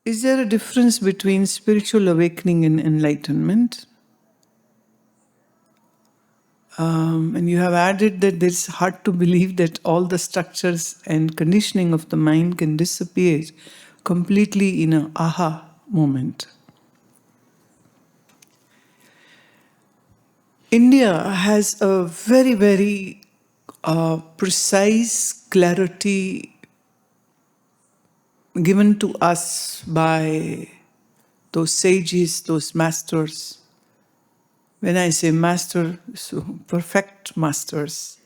Is there a difference between spiritual awakening and enlightenment? And you have added that it's hard to believe that all the structures and conditioning of the mind can disappear completely in an aha moment. India has a very, very precise clarity given to us by those sages, those masters. When I say master, so perfect masters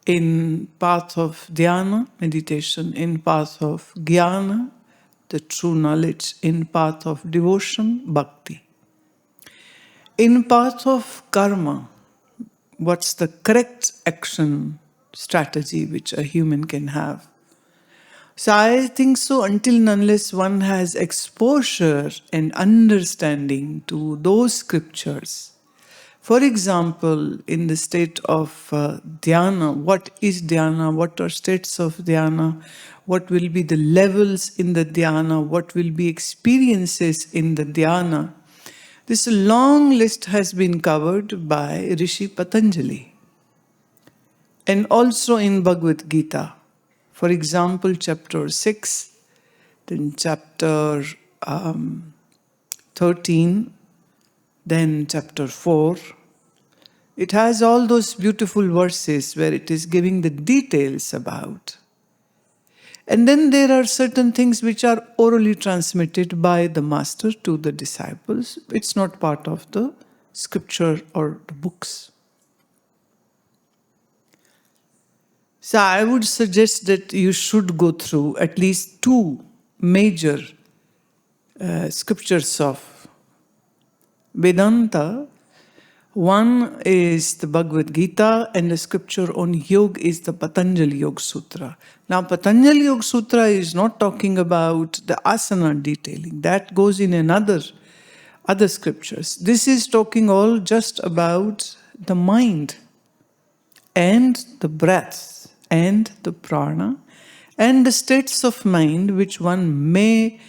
in path of dhyana, meditation, in path of jnana, the true knowledge, in path of devotion, bhakti. In path of karma, what's the correct action strategy which a human can have? So I think so until and unless one has exposure and understanding to those scriptures. For example, in the state of dhyana, what is dhyana? What are states of dhyana? What will be the levels in the dhyana? What will be experiences in the dhyana? This long list has been covered by Rishi Patanjali. And also in Bhagavad Gita. For example, chapter 6, then chapter 13, then chapter 4. It has all those beautiful verses where it is giving the details about. And then there are certain things which are orally transmitted by the master to the disciples. It's not part of the scripture or the books. So I would suggest that you should go through at least two major scriptures of Vedanta. One is the Bhagavad Gita, and the scripture on yoga is the Patanjali Yoga Sutra. Now, Patanjali Yoga Sutra is not talking about the asana detailing. That goes in other scriptures. This is talking all just about the mind and the breath and the prana and the states of mind which one may,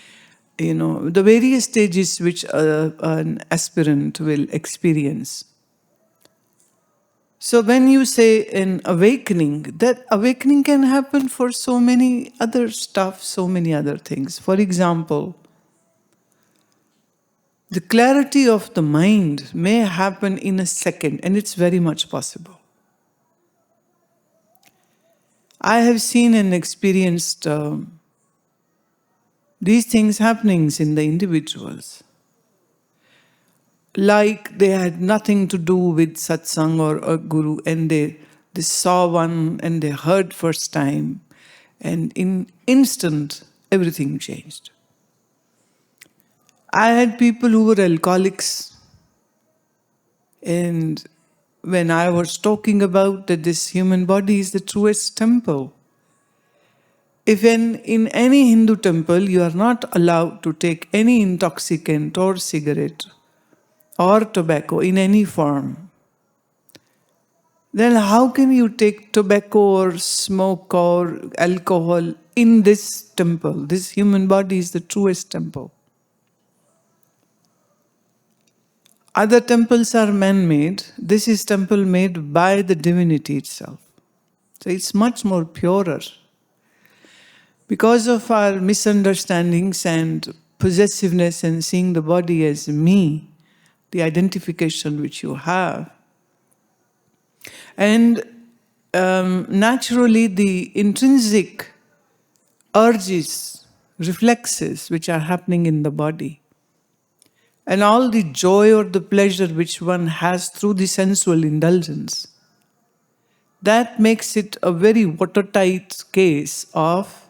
the various stages which an aspirant will experience. So when you say an awakening, that awakening can happen for so many other stuff, so many other things. For example, the clarity of the mind may happen in a second, and it's very much possible. I have seen and experienced these things happening in the individuals. Like they had nothing to do with satsang or a guru, and they saw one and they heard first time, and in instant everything changed. I had people who were alcoholics, and when I was talking about that this human body is the truest temple, if in any Hindu temple you are not allowed to take any intoxicant or cigarette or tobacco in any form, then how can you take tobacco or smoke or alcohol in this temple? This human body is the truest temple. Other temples are man-made. This is temple made by the divinity itself. So it's much more purer. Because of our misunderstandings and possessiveness and seeing the body as me, the identification which you have, and naturally the intrinsic urges, reflexes which are happening in the body, and all the joy or the pleasure which one has through the sensual indulgence, that makes it a very watertight case of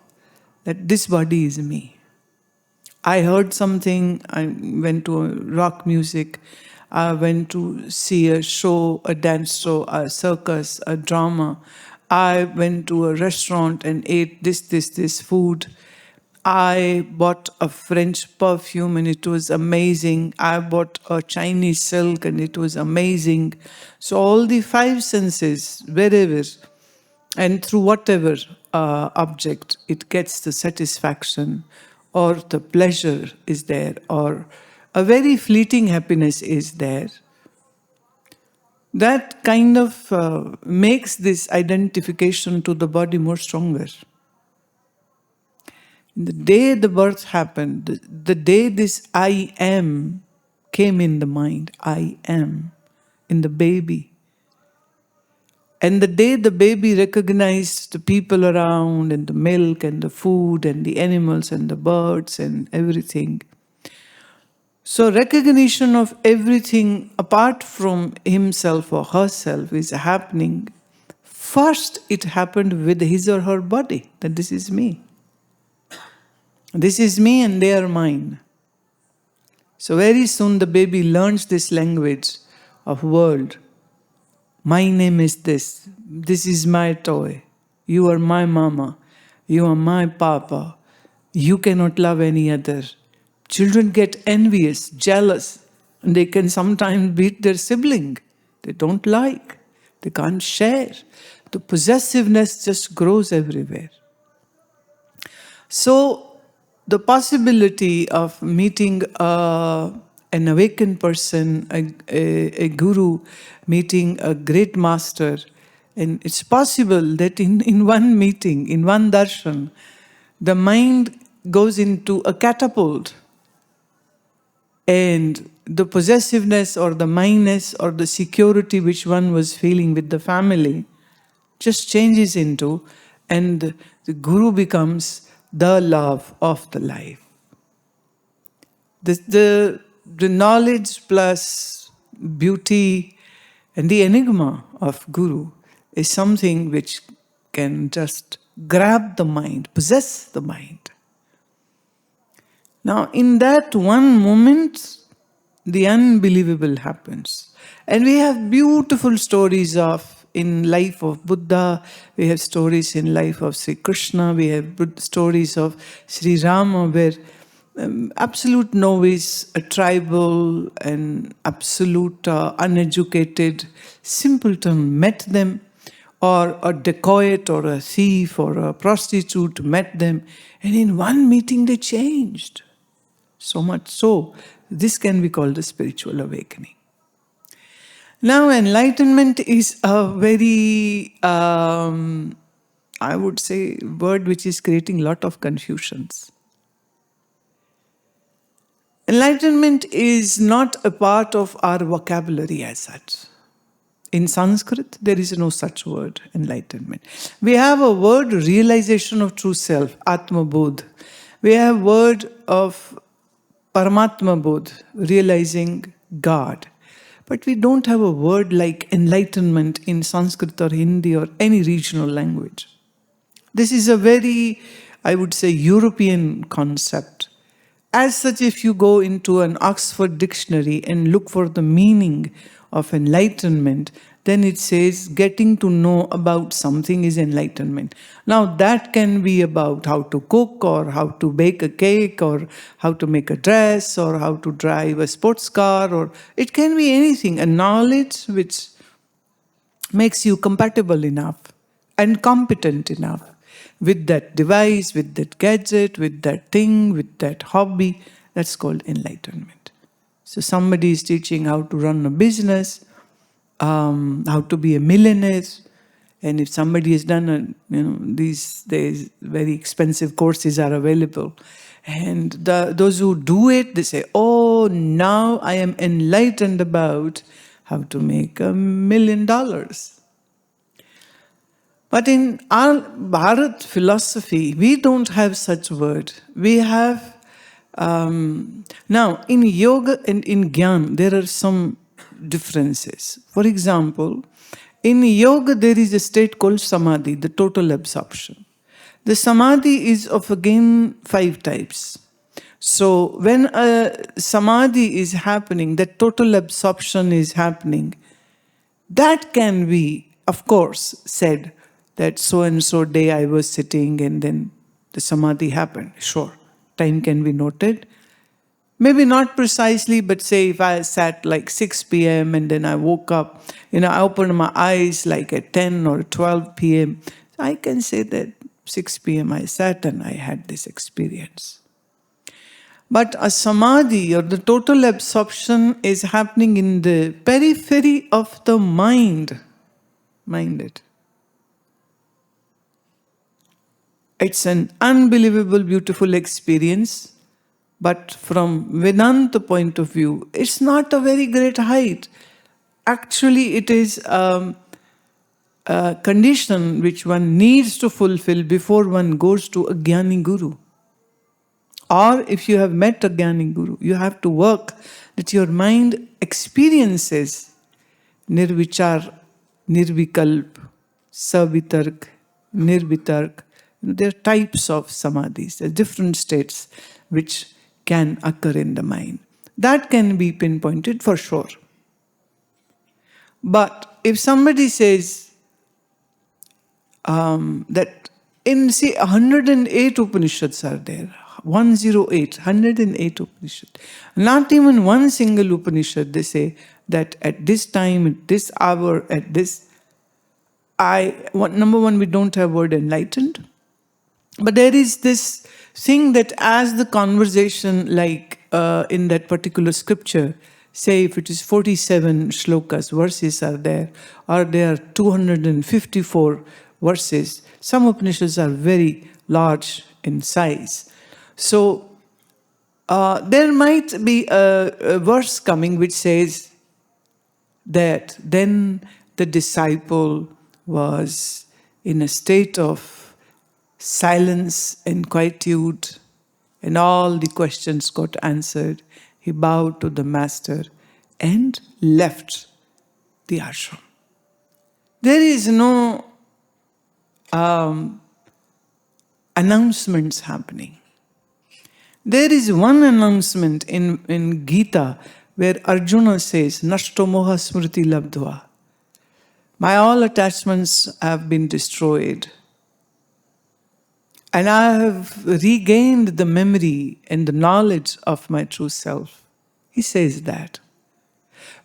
that this body is me. I heard something, I went to rock music, I went to see a show, a dance show, a circus, a drama. I went to a restaurant and ate this food. I bought a French perfume and it was amazing. I bought a Chinese silk and it was amazing. So all the five senses, wherever and through whatever object, it gets the satisfaction or the pleasure is there, or a very fleeting happiness is there, that kind of makes this identification to the body more stronger. The day the birth happened, the day this I am came in the mind, I am, in the baby. And the day the baby recognized the people around and the milk and the food and the animals and the birds and everything. So recognition of everything apart from himself or herself is happening. First it happened with his or her body, that this is me. This is me and they are mine. So very soon the baby learns this language of world. My name is this. This is my toy. You are my mama. You are my papa. You cannot love any other. Children get envious, jealous, and they can sometimes beat their sibling. They don't like. They can't share. The possessiveness just grows everywhere. So the possibility of meeting an awakened person, a guru, meeting a great master, and it's possible that in one meeting, in one darshan, the mind goes into a catapult, and the possessiveness or the mindness or the security which one was feeling with the family just changes into, and the guru becomes the love of the life. The knowledge plus beauty and the enigma of Guru is something which can just grab the mind, possess the mind. Now, in that one moment, the unbelievable happens. And we have beautiful stories in life of Buddha, we have stories in life of Sri Krishna, we have stories of Sri Rama, where absolute novice, a tribal and absolute uneducated simpleton met them, or a dacoit or a thief or a prostitute met them, and in one meeting they changed. So much so, this can be called a spiritual awakening. Now, enlightenment is a very, I would say, word which is creating a lot of confusions. Enlightenment is not a part of our vocabulary as such. In Sanskrit, there is no such word, enlightenment. We have a word, realization of true self, Atma Bodh. We have word of Paramatma Bodh, realizing God. But we don't have a word like enlightenment in Sanskrit or Hindi or any regional language. This is a very, I would say, European concept. As such, if you go into an Oxford dictionary and look for the meaning of enlightenment, then it says getting to know about something is enlightenment. Now that can be about how to cook or how to bake a cake or how to make a dress or how to drive a sports car, or it can be anything, a knowledge which makes you compatible enough and competent enough with that device, with that gadget, with that thing, with that hobby. That's called enlightenment. So somebody is teaching how to run a business, how to be a millionaire, and if somebody has done these days very expensive courses are available, and those who do it, they say, oh, now I am enlightened about how to make $1 million. But in our Bharat philosophy, we don't have such word. We have, now in yoga and in Gyan, there are some differences. For example, in yoga, there is a state called samadhi, the total absorption. The samadhi is of again 5 types. So when a samadhi is happening, that total absorption is happening, that can be, of course, said that so and so day I was sitting and then the samadhi happened. Sure, time can be noted. Maybe not precisely, but say if I sat like 6 p.m. and then I woke up, I opened my eyes like at 10 or 12 p.m. I can say that 6 p.m. I sat and I had this experience. But a samadhi or the total absorption is happening in the periphery of the mind. Mind it. It's an unbelievable, beautiful experience. But from Vedanta point of view, it's not a very great height. Actually, it is a condition which one needs to fulfill before one goes to a Jnani Guru. Or if you have met a Jnani Guru, you have to work that your mind experiences nirvichar, nirvikalp, savitark, nirvitark. There are types of samadhis, there are different states which can occur in the mind. That can be pinpointed for sure. But if somebody says that in, see, 108 Upanishads are there, 108 Upanishads. Not even one single Upanishad they say that at this time, at this hour, at this, number one, we don't have word enlightened. But there is this thing that as the conversation, like in that particular scripture, say if it is 47 shlokas, verses are there, or there are 254 verses, some Upanishads are very large in size. So there might be a verse coming which says that then the disciple was in a state of silence and quietude, and all the questions got answered. He bowed to the master and left the ashram. There is no announcements happening. There is one announcement in Gita where Arjuna says, Nashto moha smriti labdhva. My all attachments have been destroyed. And I have regained the memory and the knowledge of my true self. He says that.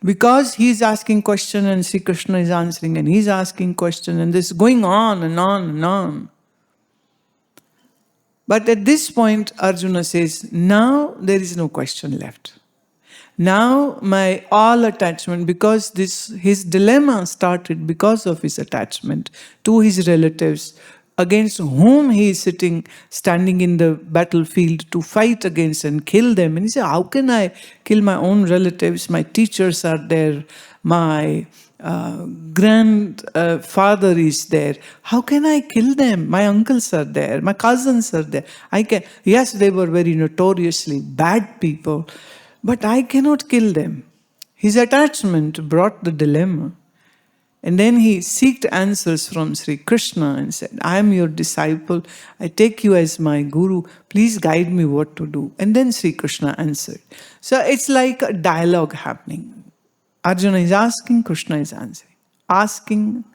Because he is asking question and Sri Krishna is answering, and he's asking question, and this is going on and on and on. But at this point, Arjuna says, now there is no question left. Now my all attachment, because his dilemma started because of his attachment to his relatives, against whom he is standing in the battlefield to fight against and kill them. And he said, how can I kill my own relatives? My teachers are there. My grandfather is there. How can I kill them? My uncles are there. My cousins are there. Yes, they were very notoriously bad people, but I cannot kill them. His attachment brought the dilemma. And then he sought answers from Sri Krishna and said, I am your disciple. I take you as my guru. Please guide me what to do. And then Sri Krishna answered. So it's like a dialogue happening. Arjuna is asking, Krishna is answering. Asking,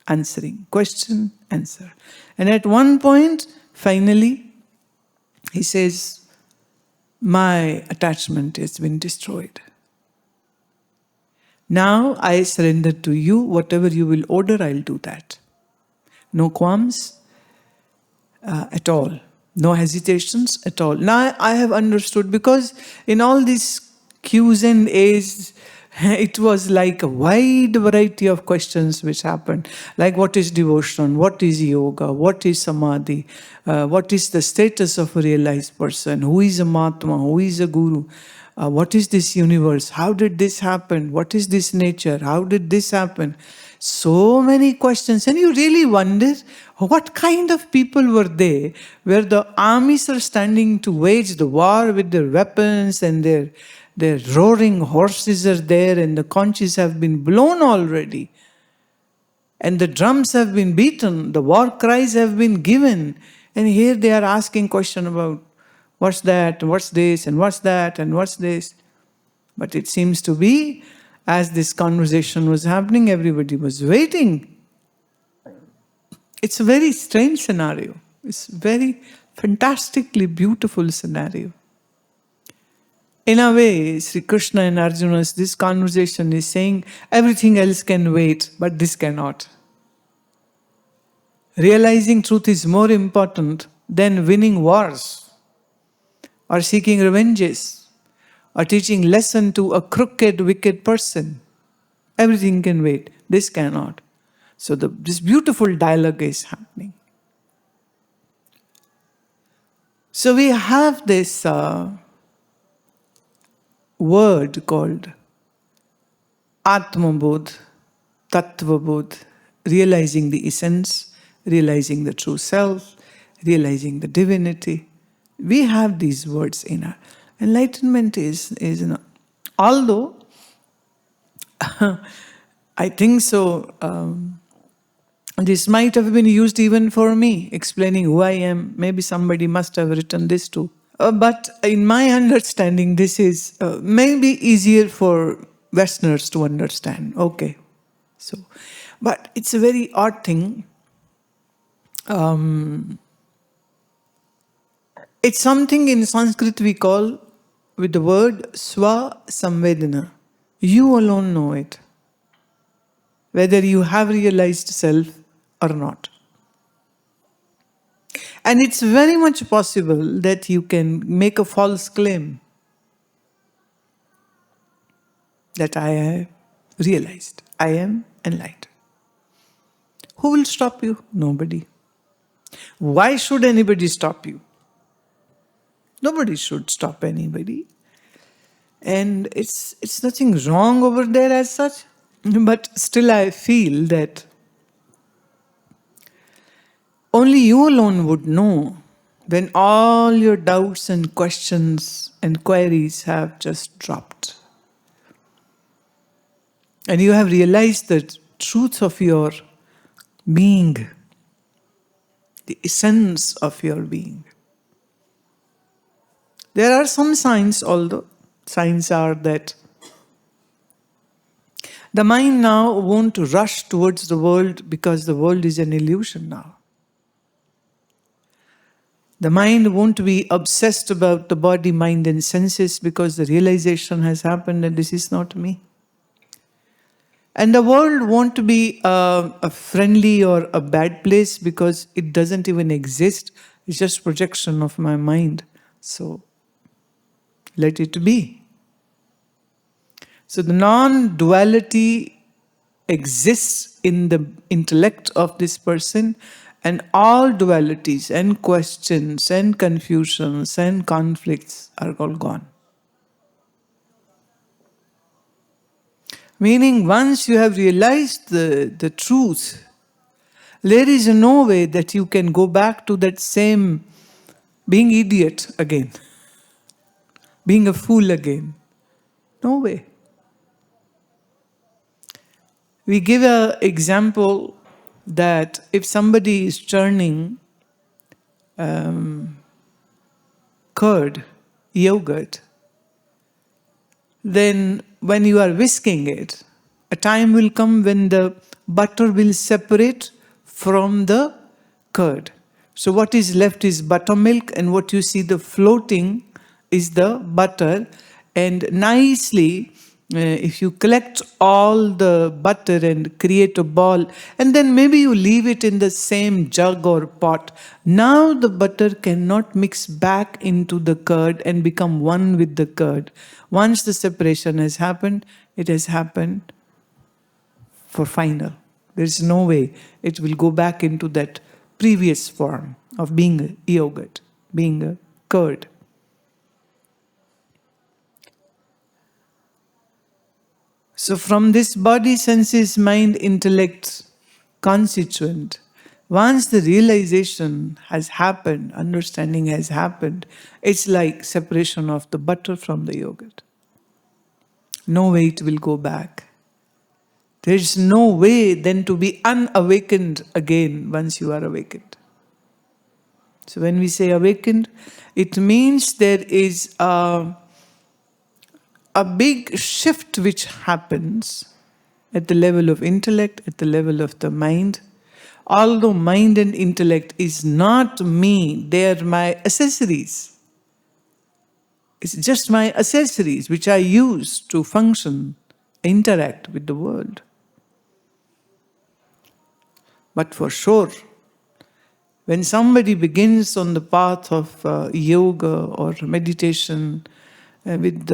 answering. Question, answer. And at one point, finally, he says, my attachment has been destroyed. Now I surrender to you. Whatever you will order, I'll do that. No qualms at all. No hesitations at all. Now I have understood, because in all these Q's and A's, it was like a wide variety of questions which happened. Like, what is devotion? What is yoga? What is samadhi? What is the status of a realized person? Who is a Mahatma? Who is a guru? What is this universe? How did this happen? What is this nature? How did this happen? So many questions. And you really wonder, what kind of people were they, where the armies are standing to wage the war with their weapons, and their roaring horses are there, and the conches have been blown already, and the drums have been beaten, the war cries have been given, and here they are asking question about what's that, what's this, and what's that, and what's this. But it seems to be, as this conversation was happening, everybody was waiting. It's a very strange scenario. It's a very fantastically beautiful scenario. In a way, Sri Krishna and Arjuna's, this conversation is saying everything else can wait, but this cannot. Realizing truth is more important than winning wars. or seeking revenges, or teaching lesson to a crooked, wicked person. Everything can wait. This cannot. So this beautiful dialogue is happening. So we have this word called Atmabodh, Tattvabodh, realizing the essence, realizing the true self, realizing the divinity. We have these words in our enlightenment is not. Although I think so, this might have been used even for me, explaining who I am. Maybe somebody must have written this too. But in my understanding, this is maybe easier for Westerners to understand. Okay. So, but it's a very odd thing. It's something in Sanskrit we call with the word swa samvedana. You alone know it, whether you have realized self or not. And it's very much possible that you can make a false claim that I have realized, I am enlightened. Who will stop you? Nobody. Why should anybody stop you? Nobody should stop anybody. And it's nothing wrong over there as such. But still I feel that only you alone would know when all your doubts and questions and queries have just dropped. And you have realized the truth of your being, the essence of your being. There are some signs, although signs are that the mind now won't rush towards the world because the world is an illusion now. The mind won't be obsessed about the body, mind and senses because the realization has happened that this is not me. And the world won't be a friendly or a bad place because it doesn't even exist. It's just projection of my mind. So let it be. So the non-duality exists in the intellect of this person, and all dualities and questions and confusions and conflicts are all gone. Meaning, once you have realized the truth, there is no way that you can go back to that same being idiot again, being a fool again. No way. We give an example that if somebody is churning curd, yogurt, then when you are whisking it, a time will come when the butter will separate from the curd. So what is left is buttermilk, and what you see the floating is the butter. And nicely, if you collect all the butter and create a ball, and then maybe you leave it in the same jug or pot, now the butter cannot mix back into the curd and become one with the curd. Once the separation has happened, it has happened for final. There is no way it will go back into that previous form of being a yogurt, being a curd. So from this body, senses, mind, intellect constituent, once the realization has happened, understanding has happened, it's like separation of the butter from the yogurt. No way it will go back. There is no way then to be unawakened again once you are awakened. So when we say awakened, it means there is a big shift which happens at the level of intellect, at the level of the mind. Although mind and intellect is not me, they are my accessories. It's just my accessories which I use to function, interact with the world. But for sure, When somebody begins on the path of yoga or meditation with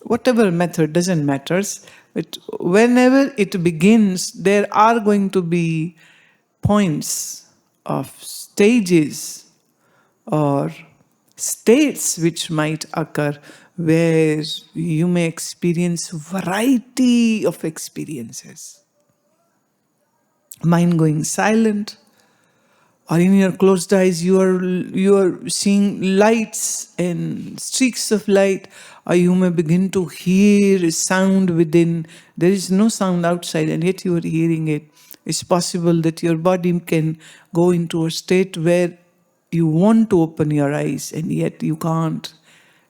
whatever method, doesn't matter, but whenever it begins, there are going to be points of stages or states which might occur where you may experience variety of experiences. Mind going silent, or in your closed eyes you are seeing lights and streaks of light, or you may begin to hear sound within. There is no sound outside and yet you are hearing it. It's possible that your body can go into a state where you want to open your eyes and yet you can't.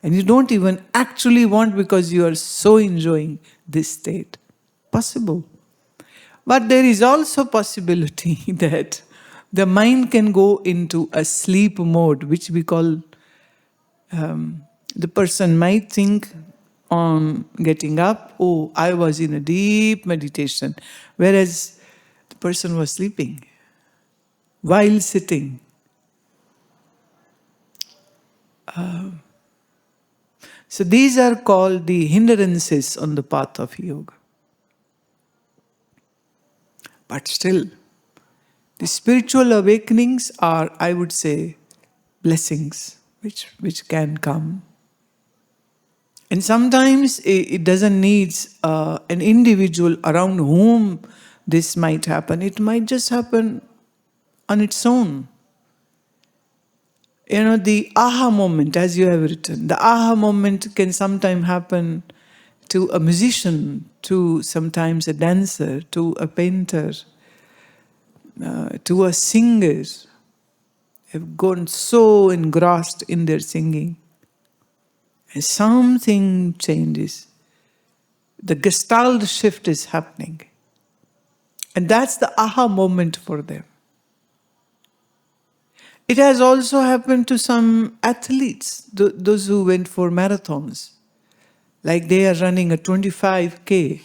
And you don't even actually want because you are so enjoying this state. Possible. But there is also possibility that the mind can go into a sleep mode, which we call, the person might think on getting up, oh, I was in a deep meditation, whereas the person was sleeping while sitting. So these are called the hindrances on the path of yoga. But still, the spiritual awakenings are, I would say, blessings which can come. And sometimes it doesn't need an individual around whom this might happen. It might just happen on its own. You know, the aha moment, as you have written, the aha moment can sometimes happen to a musician, to sometimes a dancer, to a painter, to a singer. Have gone so engrossed in their singing. And something changes. The gestalt shift is happening. And that's the aha moment for them. It has also happened to some athletes, those who went for marathons. Like they are running a 25K.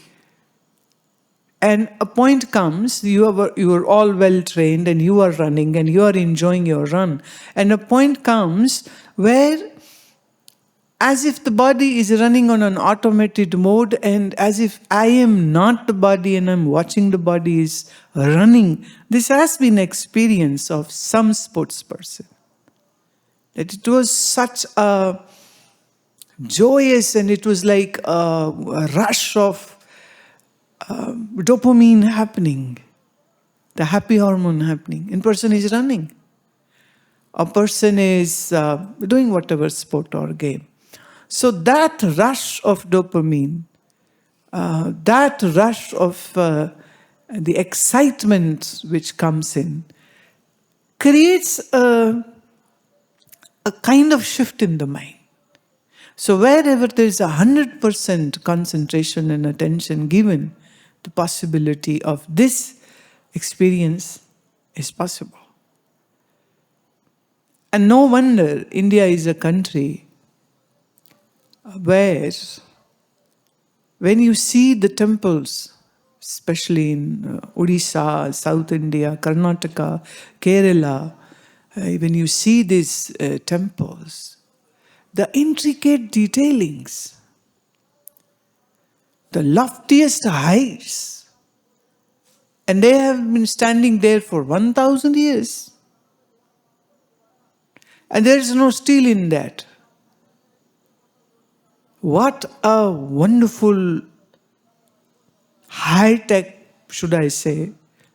And a point comes, you are all well trained and you are running and you are enjoying your run. And a point comes where, as if the body is running on an automated mode and as if I am not the body and I'm watching the body is running. This has been experience of some sports person. That it was such a joyous and it was like a rush of dopamine happening, the happy hormone happening. And person is running. A person is doing whatever sport or game. So that rush of dopamine, that rush of the excitement which comes in, creates a kind of shift in the mind. So wherever there is 100% concentration and attention given, the possibility of this experience is possible. And no wonder India is a country where, when you see the temples, especially in Odisha, South India, Karnataka, Kerala, when you see these temples, the intricate detailings, the loftiest heights, and they have been standing there for 1,000 years. And there is no steel in that. What a wonderful high-tech, should I say,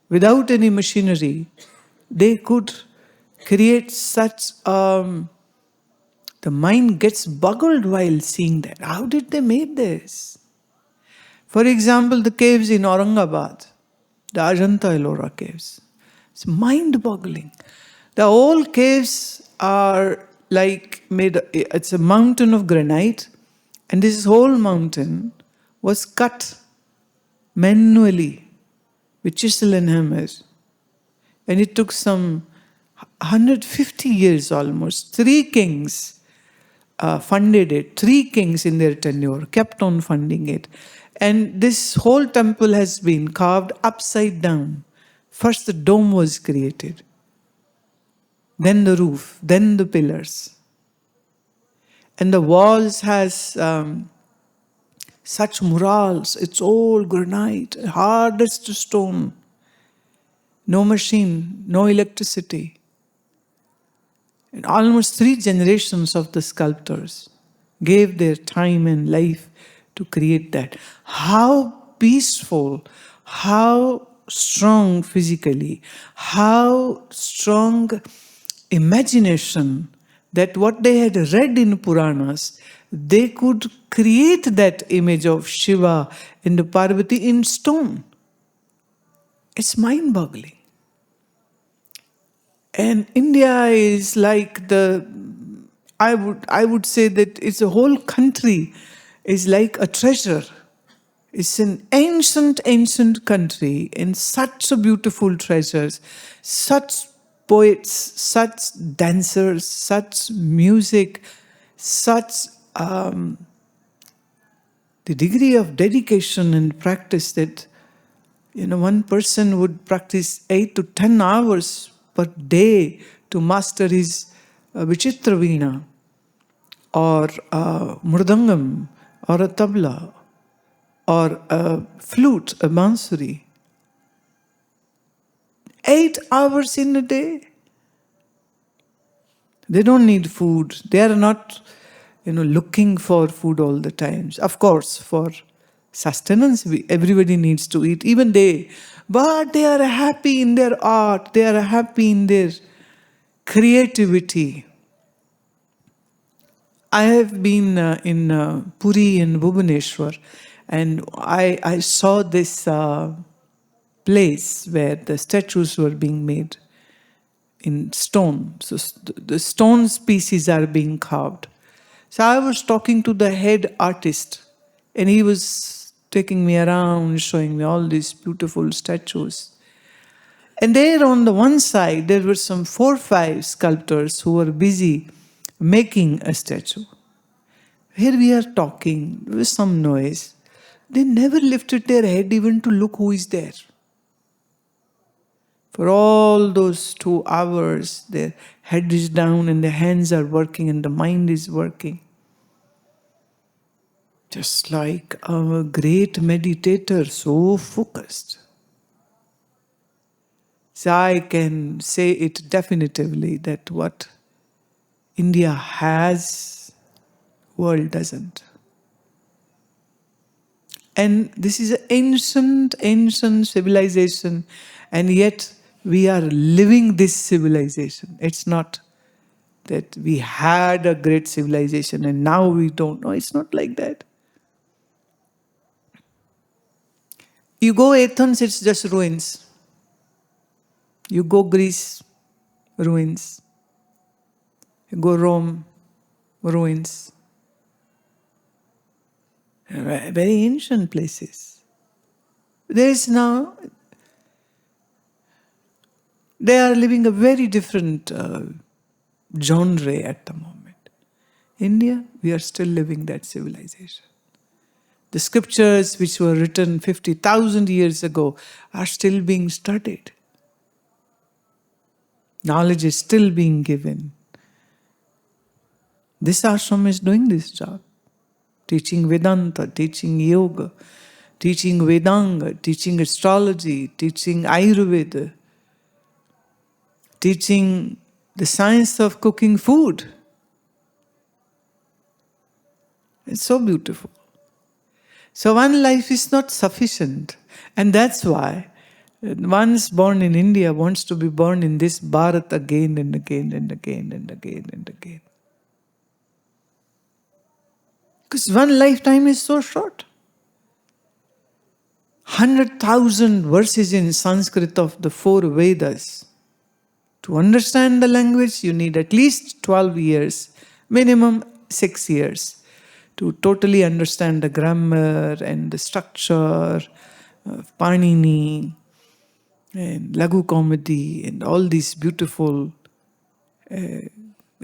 without any machinery, they could create such, the mind gets boggled while seeing that. How did they make this? For example, the caves in Aurangabad, the Ajanta Ellora caves. It's mind-boggling. The whole caves are like made, it's a mountain of granite, and this whole mountain was cut manually with chisel and hammer. And it took some 150 years almost. 3 kings funded it. 3 kings in their tenure kept on funding it. And this whole temple has been carved upside down. First the dome was created. then the roof, then the pillars. And the walls has such murals. It's all granite, hardest stone. No machine, no electricity. And almost 3 generations of the sculptors gave their time and life to create that. How peaceful, how strong physically, how strong imagination, that what they had read in Puranas, they could create that image of Shiva and Parvati in stone. It's mind-boggling. And India is like I would say that it's a whole country is like a treasure. It's an ancient country and such a beautiful treasures, such poets, such dancers, such music, such the degree of dedication and practice that, one person would practice 8 to 10 hours per day to master his Vichitra Veena or Murdangam or a tabla or a flute, a bansuri. 8 hours in a day. They don't need food. They are not, looking for food all the time. Of course, for sustenance, everybody needs to eat, even they. But they are happy in their art. They are happy in their creativity. I have been in Puri and Bhubaneswar, and I saw this place where the statues were being made in stone. So the stone pieces are being carved. So I was talking to the head artist, and he was taking me around, showing me all these beautiful statues. And there on the one side, there were some 4 or 5 sculptors who were busy making a statue. Here we are talking, there was some noise. They never lifted their head even to look who is there. For all those 2 hours, their head is down and their hands are working and the mind is working. Just like a great meditator, so focused. So I can say it definitively that what India has, world doesn't. And this is an ancient civilization, and yet we are living this civilization. It's not that we had a great civilization and now we don't know. It's not like that. You go Athens, it's just ruins. You go Greece, ruins. You go Rome, ruins. Very ancient places. There is now, they are living a very different genre at the moment. India, we are still living that civilization. The scriptures which were written 50,000 years ago are still being studied. Knowledge is still being given. This ashram is doing this job. Teaching Vedanta, teaching yoga, teaching Vedanga, teaching astrology, teaching Ayurveda, teaching the science of cooking food. It's so beautiful. So one life is not sufficient. And that's why one's born in India wants to be born in this Bharat again and again and again and again and again. Because one lifetime is so short. 100,000 verses in Sanskrit of the 4 Vedas. To understand the language, you need at least 12 years, minimum 6 years, to totally understand the grammar and the structure of Panini and Laghu Comedy and all these beautiful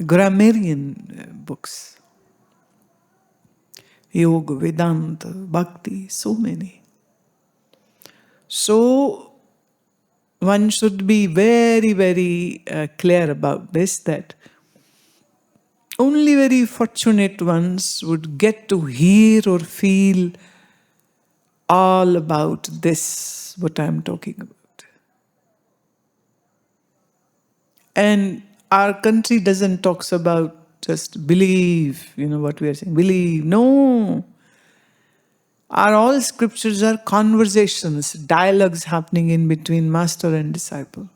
grammarian books. Yoga, Vedanta, Bhakti, so many. So, one should be very, very clear about this, that only very fortunate ones would get to hear or feel all about this, what I'm talking about. And our country doesn't talk about just believe, what we are saying, believe. No. All scriptures are conversations, dialogues happening in between master and disciple.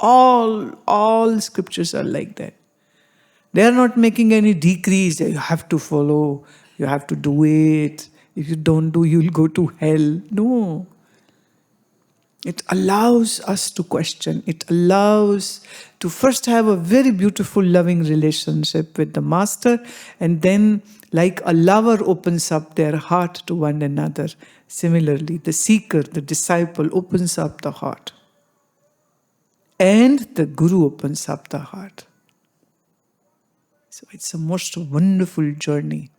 All scriptures are like that. They are not making any decrees. You have to follow, you have to do it. If you don't do, you'll go to hell. No. It allows us to question. It allows to first have a very beautiful, loving relationship with the master, and then, like a lover opens up their heart to one another, similarly, the seeker, the disciple opens up the heart. And the Guru opens up the heart. So it's a most wonderful journey.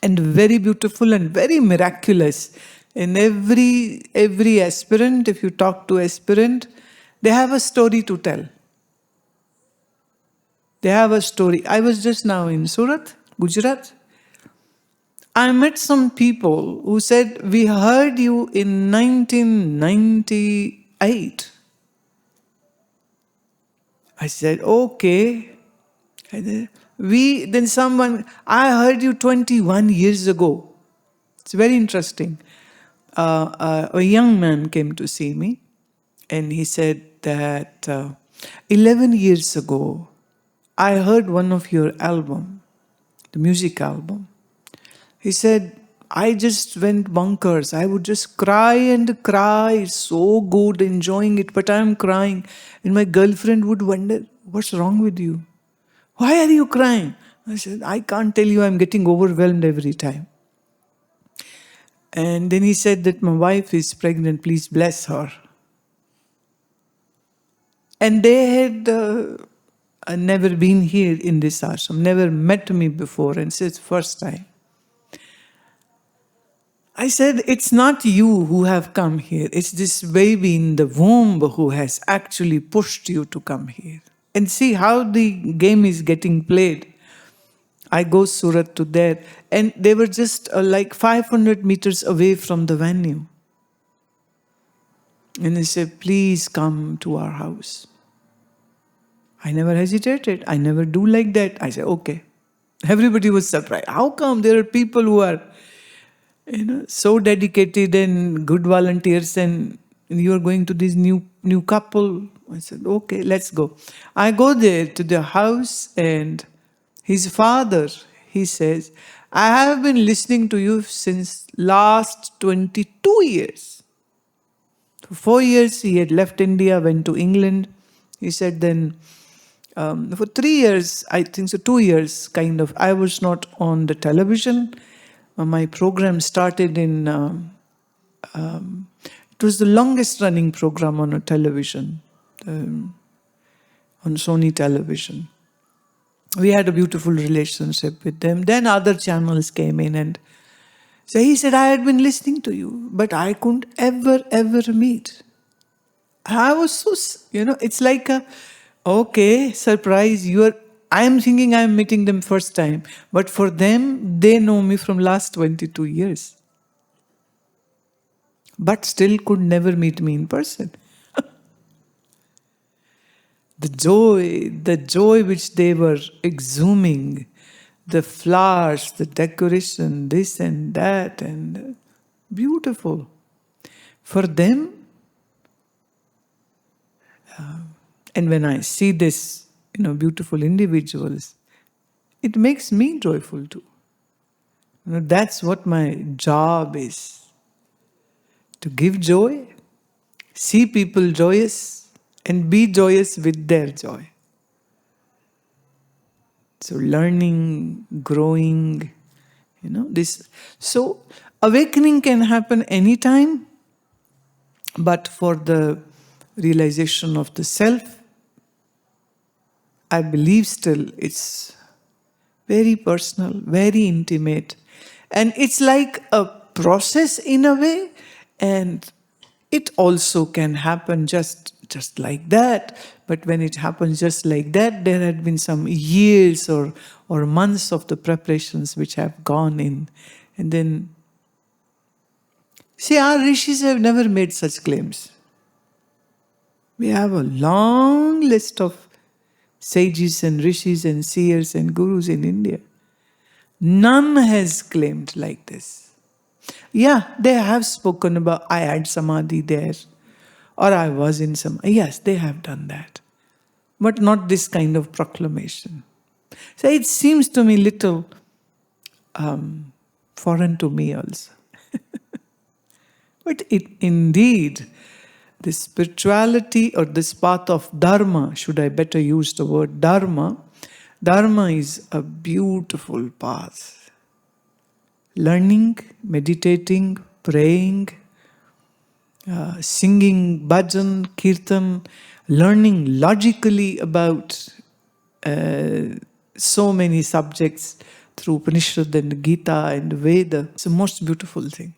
And very beautiful and very miraculous. In every aspirant, if you talk to aspirant, they have a story to tell. They have a story. I was just now in Surat, Gujarat. I met some people who said, we heard you in 1998. I said, okay. Then someone, I heard you 21 years ago. It's very interesting. A young man came to see me, and he said that 11 years ago, I heard one of your album, the music album. He said, I just went bonkers. I would just cry and cry. It's so good, enjoying it, but I'm crying. And my girlfriend would wonder, what's wrong with you? Why are you crying? I said, I can't tell you, I'm getting overwhelmed every time. And then he said that my wife is pregnant, please bless her. And they had never been here in this ashram, never met me before, and it's first time. I said, it's not you who have come here, it's this baby in the womb who has actually pushed you to come here. And see how the game is getting played. I go Surat to there, and they were just like 500 meters away from the venue. And they said, please come to our house. I never hesitated. I never do like that. I said, okay. Everybody was surprised. How come there are people who are, so dedicated and good volunteers, and you are going to this new couple? I said, okay, let's go. I go there to the house, and his father, he says, I have been listening to you since last 22 years. For 4 years, he had left India, went to England. He said then, for 3 years, I think so, 2 years, kind of, I was not on the television. My program started in, it was the longest running program on a television, on Sony television. We had a beautiful relationship with them. Then other channels came in, and so he said, I had been listening to you, but I couldn't ever meet. I was so, it's like okay, surprise, I am thinking I am meeting them first time, but for them, they know me from last 22 years. But still could never meet me in person. The joy which they were exhuming, the flowers, the decoration, this and that, and beautiful. For them, and when I see this, beautiful individuals, it makes me joyful too. That's what my job is. To give joy, see people joyous, and be joyous with their joy. So learning, growing, this. So awakening can happen anytime, but for the realization of the self, I believe still it's very personal, very intimate. And it's like a process in a way, and It also can happen just like that. But when it happens just like that, there had been some years or months of the preparations which have gone in. And then, see, our rishis have never made such claims. We have a long list of sages and rishis and seers and gurus in India. None has claimed like this. Yeah, they have spoken about, I had samadhi there, or I was in samadhi. Yes, they have done that. But not this kind of proclamation. So it seems to me little foreign to me also. But it indeed, this spirituality or this path of dharma, should I better use the word dharma? Dharma is a beautiful path. Learning, meditating, praying, singing bhajan, kirtan, learning logically about so many subjects through Upanishad and Gita and Veda. It's the most beautiful thing.